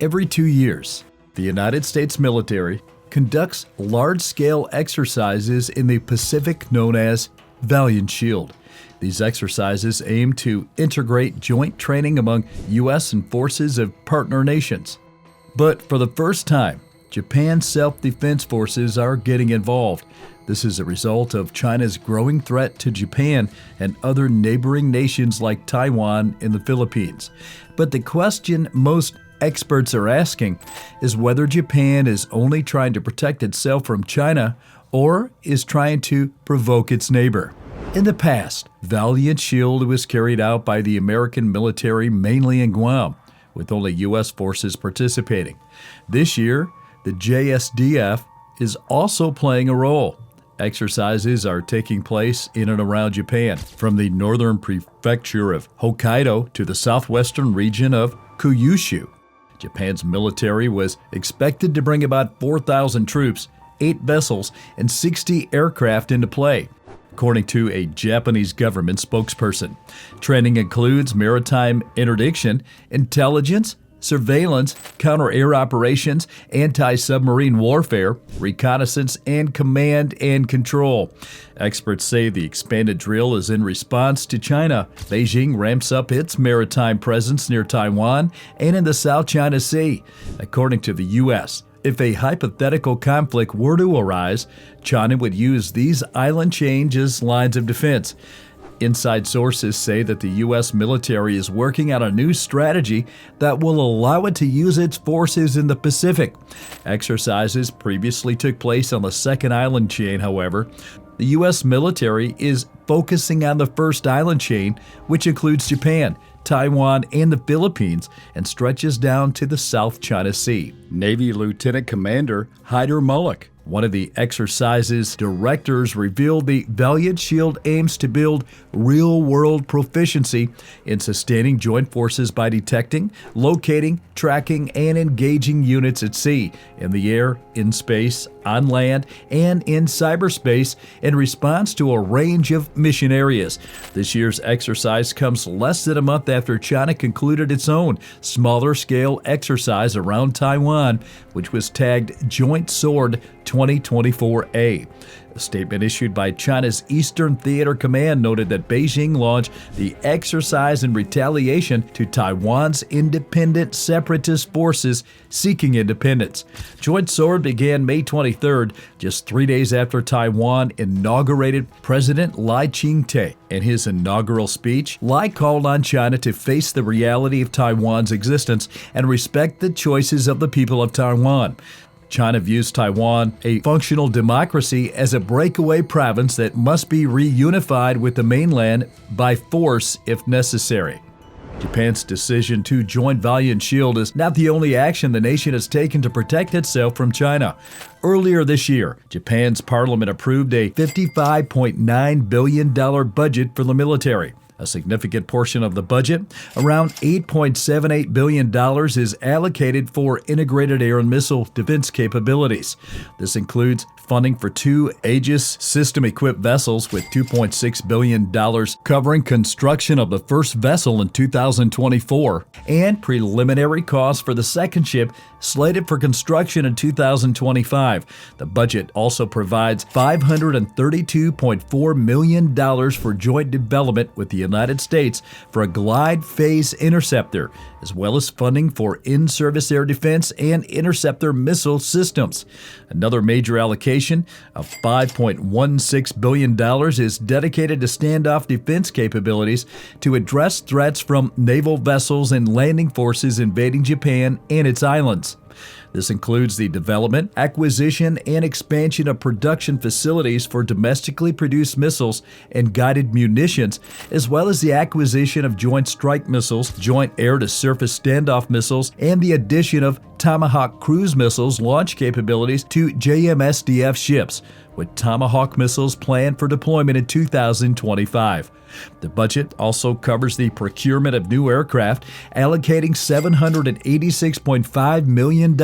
Every 2 years, the United States military conducts large-scale exercises in the Pacific known as Valiant Shield. These exercises aim to integrate joint training among U.S. and forces of partner nations. But for the first time, Japan's self-defense forces are getting involved. This is a result of China's growing threat to Japan and other neighboring nations like Taiwan and the Philippines. But the question most experts are asking is whether Japan is only trying to protect itself from China or is trying to provoke its neighbor. In the past, Valiant Shield was carried out by the American military mainly in Guam, with only U.S. forces participating. This year, the JSDF is also playing a role. Exercises are taking place in and around Japan, from the northern prefecture of Hokkaido to the southwestern region of Kyushu. Japan's military was expected to bring about 4,000 troops, 8 vessels, and 60 aircraft into play, according to a Japanese government spokesperson. Training includes maritime interdiction, intelligence, surveillance, counter-air operations, anti-submarine warfare, reconnaissance, and command and control. Experts say the expanded drill is in response to China. Beijing ramps up its maritime presence near Taiwan and in the South China Sea. According to the U.S., if a hypothetical conflict were to arise, China would use these island chains as lines of defense. Inside sources say that the U.S. military is working out a new strategy that will allow it to use its forces in the Pacific. Exercises previously took place on the second island chain, however. The U.S. military is focusing on the first island chain, which includes Japan, Taiwan, and the Philippines, and stretches down to the South China Sea. Navy Lieutenant Commander Hyder Mullick, one of the exercise's directors, revealed the Valiant Shield aims to build real-world proficiency in sustaining joint forces by detecting, locating, tracking, and engaging units at sea, in the air, in space, on land, and in cyberspace in response to a range of mission areas. This year's exercise comes less than a month after China concluded its own smaller-scale exercise around Taiwan, which was tagged Joint Sword 2024A. A statement issued by China's Eastern Theater Command noted that Beijing launched the exercise in retaliation to Taiwan's independent separatist forces seeking independence. Joint Sword began May 23rd, just 3 days after Taiwan inaugurated President Lai Ching-te. In his inaugural speech, Lai called on China to face the reality of Taiwan's existence and respect the choices of the people of Taiwan. China views Taiwan, a functional democracy, as a breakaway province that must be reunified with the mainland by force if necessary. Japan's decision to join Valiant Shield is not the only action the nation has taken to protect itself from China. Earlier this year, Japan's parliament approved a $55.9 billion budget for the military. A significant portion of the budget, around $8.78 billion, is allocated for integrated air and missile defense capabilities. This includes funding for 2 Aegis system-equipped vessels with $2.6 billion covering construction of the first vessel in 2024, and preliminary costs for the second ship slated for construction in 2025. The budget also provides $532.4 million for joint development with the United States for a glide phase interceptor, as well as funding for in-service air defense and interceptor missile systems. Another major allocation of $5.16 billion is dedicated to standoff defense capabilities to address threats from naval vessels and landing forces invading Japan and its islands. This includes the development, acquisition, and expansion of production facilities for domestically produced missiles and guided munitions, as well as the acquisition of joint strike missiles, joint air-to-surface standoff missiles, and the addition of Tomahawk cruise missiles launch capabilities to jmsdf ships, with Tomahawk missiles planned for deployment in 2025. The budget also covers the procurement of new aircraft, allocating $786.5 million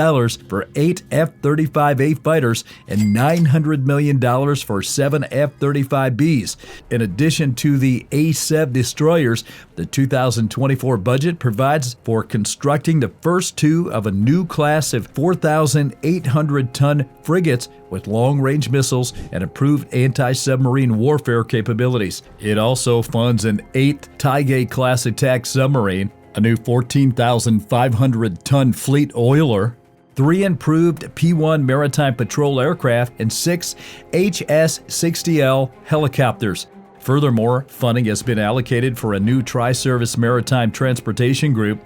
for 8 F-35A fighters and $900 million for 7 F-35Bs. In addition to the A-7 destroyers, the 2024 budget provides for constructing the first two of a new class of 4,800-ton frigates with long-range missiles and improved anti-submarine warfare capabilities. It also funds an 8th Taige-class attack submarine, a new 14,500-ton fleet oiler, 3 improved P-1 maritime patrol aircraft, and 6 HS-60L helicopters. Furthermore, funding has been allocated for a new tri-service maritime transportation group,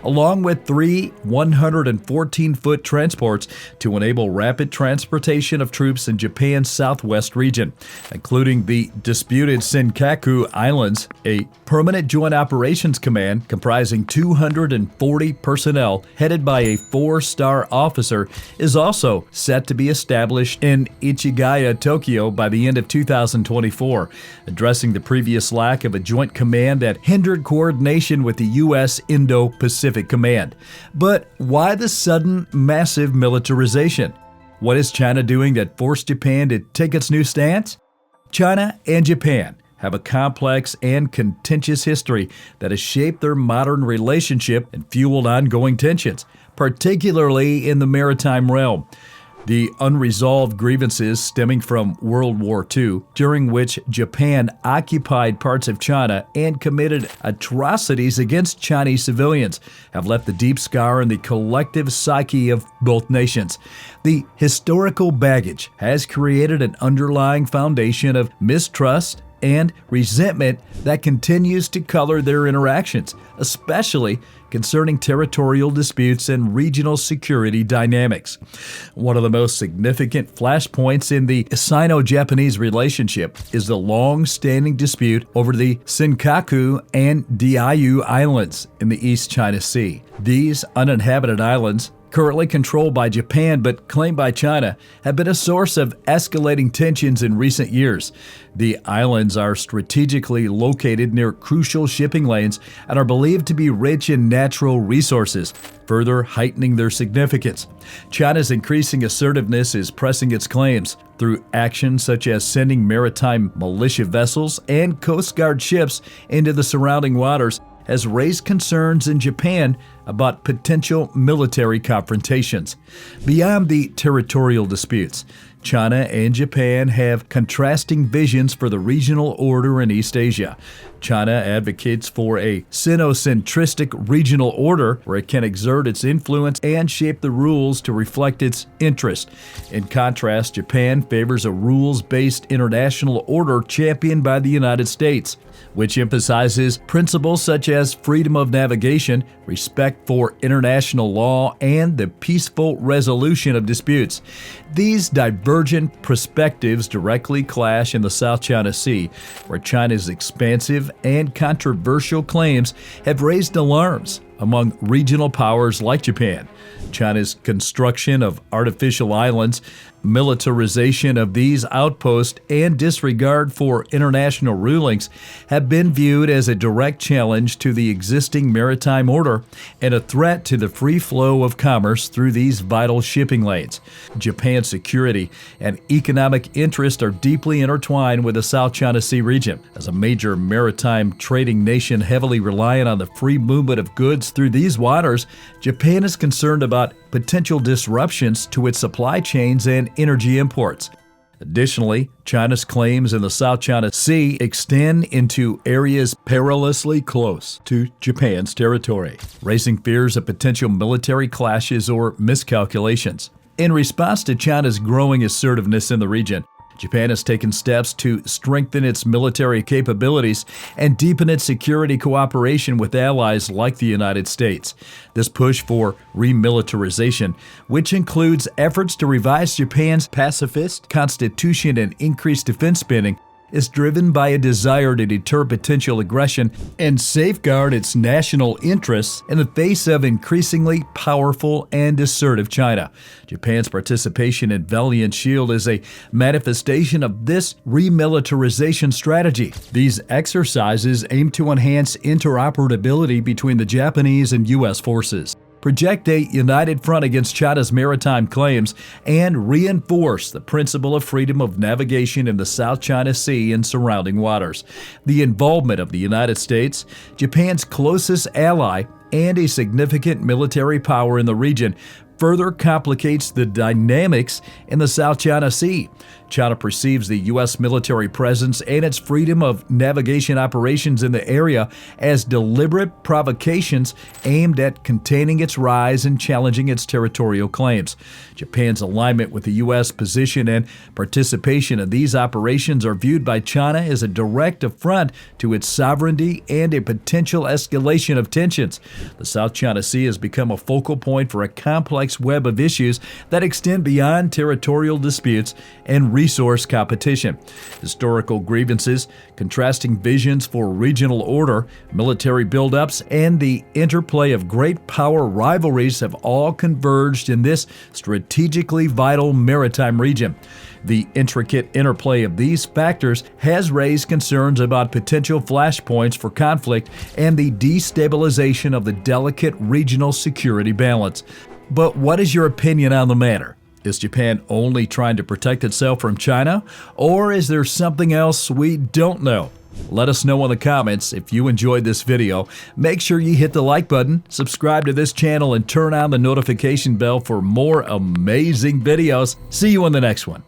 along with 3 114-foot transports to enable rapid transportation of troops in Japan's southwest region, including the disputed Senkaku Islands. A permanent joint operations command comprising 240 personnel, headed by a 4-star officer, is also set to be established in Ichigaya, Tokyo by the end of 2024, addressing the previous lack of a joint command that hindered coordination with the U.S. Indo-Pacific Command. But why the sudden, massive militarization? What is China doing that forced Japan to take its new stance? China and Japan have a complex and contentious history that has shaped their modern relationship and fueled ongoing tensions, particularly in the maritime realm. The unresolved grievances stemming from World War II, during which Japan occupied parts of China and committed atrocities against Chinese civilians, have left a deep scar in the collective psyche of both nations. The historical baggage has created an underlying foundation of mistrust and resentment that continues to color their interactions, especially concerning territorial disputes and regional security dynamics. One of the most significant flashpoints in the Sino-Japanese relationship is the long-standing dispute over the Senkaku and Diaoyu Islands in the East China Sea. These uninhabited islands, currently controlled by Japan but claimed by China, have been a source of escalating tensions in recent years. The islands are strategically located near crucial shipping lanes and are believed to be rich in natural resources, further heightening their significance. China's increasing assertiveness is pressing its claims through actions such as sending maritime militia vessels and Coast Guard ships into the surrounding waters, has raised concerns in Japan about potential military confrontations. Beyond the territorial disputes, China and Japan have contrasting visions for the regional order in East Asia. China advocates for a Sinocentristic regional order where it can exert its influence and shape the rules to reflect its interest. In contrast, Japan favors a rules-based international order championed by the United States, which emphasizes principles such as freedom of navigation, respect for international law, and the peaceful resolution of disputes. These divergent perspectives directly clash in the South China Sea, where China's expansive and controversial claims have raised alarms among regional powers like Japan. China's construction of artificial islands, militarization of these outposts, and disregard for international rulings have been viewed as a direct challenge to the existing maritime order and a threat to the free flow of commerce through these vital shipping lanes. Japan's security and economic interests are deeply intertwined with the South China Sea region. As a major maritime trading nation heavily reliant on the free movement of goods through these waters, Japan is concerned about potential disruptions to its supply chains and energy imports. Additionally, China's claims in the South China Sea extend into areas perilously close to Japan's territory, raising fears of potential military clashes or miscalculations. In response to China's growing assertiveness in the region, Japan has taken steps to strengthen its military capabilities and deepen its security cooperation with allies like the United States. This push for remilitarization, which includes efforts to revise Japan's pacifist constitution and increase defense spending, is driven by a desire to deter potential aggression and safeguard its national interests in the face of increasingly powerful and assertive China. Japan's participation in Valiant Shield is a manifestation of this remilitarization strategy. These exercises aim to enhance interoperability between the Japanese and U.S. forces, project a united front against China's maritime claims, and reinforce the principle of freedom of navigation in the South China Sea and surrounding waters. The involvement of the United States, Japan's closest ally, and a significant military power in the region further complicates the dynamics in the South China Sea. China perceives the U.S. military presence and its freedom of navigation operations in the area as deliberate provocations aimed at containing its rise and challenging its territorial claims. Japan's alignment with the U.S. position and participation in these operations are viewed by China as a direct affront to its sovereignty and a potential escalation of tensions. The South China Sea has become a focal point for a complex web of issues that extend beyond territorial disputes and resource competition. Historical grievances, contrasting visions for regional order, military buildups, and the interplay of great power rivalries have all converged in this strategically vital maritime region. The intricate interplay of these factors has raised concerns about potential flashpoints for conflict and the destabilization of the delicate regional security balance. But what is your opinion on the matter? Is Japan only trying to protect itself from China, or is there something else we don't know? Let us know in the comments. If you enjoyed this video, make sure you hit the like button, subscribe to this channel, and turn on the notification bell for more amazing videos. See you in the next one.